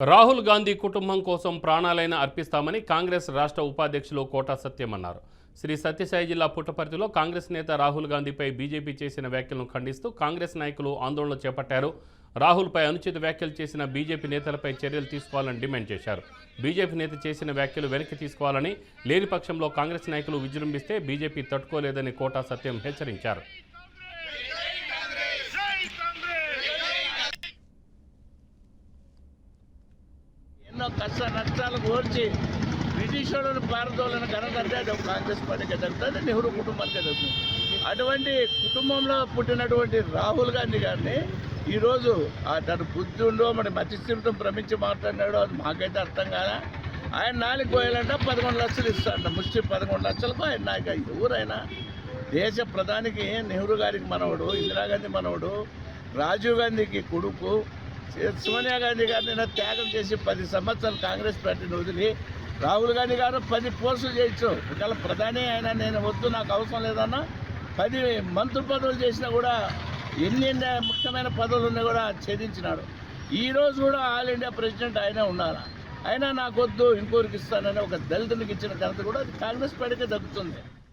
రాహుల్ గాంధీ కుటుంబం కోసం ప్రాణాలైన అర్పిస్తామని కాంగ్రెస్ రాష్ట్ర ఉపాధ్యక్షులు కోటా సత్యం అన్నారు. శ్రీ సత్యసాయి జిల్లా పుట్టపర్తిలో కాంగ్రెస్ నేత రాహుల్ గాంధీపై బీజేపీ చేసిన వ్యాఖ్యలను ఖండిస్తూ కాంగ్రెస్ నాయకులు ఆందోళన చేపట్టారు. రాహుల్పై అనుచిత వ్యాఖ్యలు చేసిన బీజేపీ నేతలపై చర్యలు తీసుకోవాలని డిమాండ్ చేశారు. బీజేపీ నేత చేసిన వ్యాఖ్యలు వెనక్కి తీసుకోవాలని, లేని పక్షంలో కాంగ్రెస్ నాయకులు విజృంభిస్తే బీజేపీ తట్టుకోలేదని కోటా సత్యం హెచ్చరించారు. ఎన్నో కష్ట నష్టాలు కోర్చి బ్రిటిష్ వాళ్ళని పారదోళన ఘనతంటే అది కాంగ్రెస్ పార్టీకి జరుగుతుంది, నెహ్రూ కుటుంబానికి జరుగుతుంది. అటువంటి కుటుంబంలో పుట్టినటువంటి రాహుల్ గాంధీ గారిని ఈరోజు తను బుద్ధి ఉండో మరి మతిస్థిమితం భ్రమించి మాట్లాడినాడో అది మాకైతే అర్థం కాదా. ఆయన నాలుగు పోయాలంటే 11 లక్షలు ఇస్తాడంట. ముష్టి 11 లక్షలకు ఆయన నాయక. ఎవరైనా దేశ ప్రధానికి నెహ్రూ గారికి మనవడు, ఇందిరాగాంధీ మనవడు, రాజీవ్ గాంధీకి కొడుకు, సోనియా గాంధీ గారిని త్యాగం చేసి 10 సంవత్సరాలు కాంగ్రెస్ పార్టీని వదిలి రాహుల్ గాంధీ గారు 10 పోస్టులు చేయొచ్చు. ఒకవేళ ప్రధాని అయినా నేను వద్దు, నాకు అవసరం లేదన్నా 10 మంత్రి పదవులు చేసినా కూడా ఎన్ని ముఖ్యమైన పదవులు ఉన్నా కూడా ఛేదించినాడు. ఈరోజు కూడా ఆల్ ఇండియా ప్రెసిడెంట్ అయినా ఉండాలా, అయినా నాకు వద్దు ఇంకోరికి ఇస్తానని ఒక దళితునికి ఇచ్చిన ఘనత కూడా అది కాంగ్రెస్ పార్టీకే దక్కుతుంది.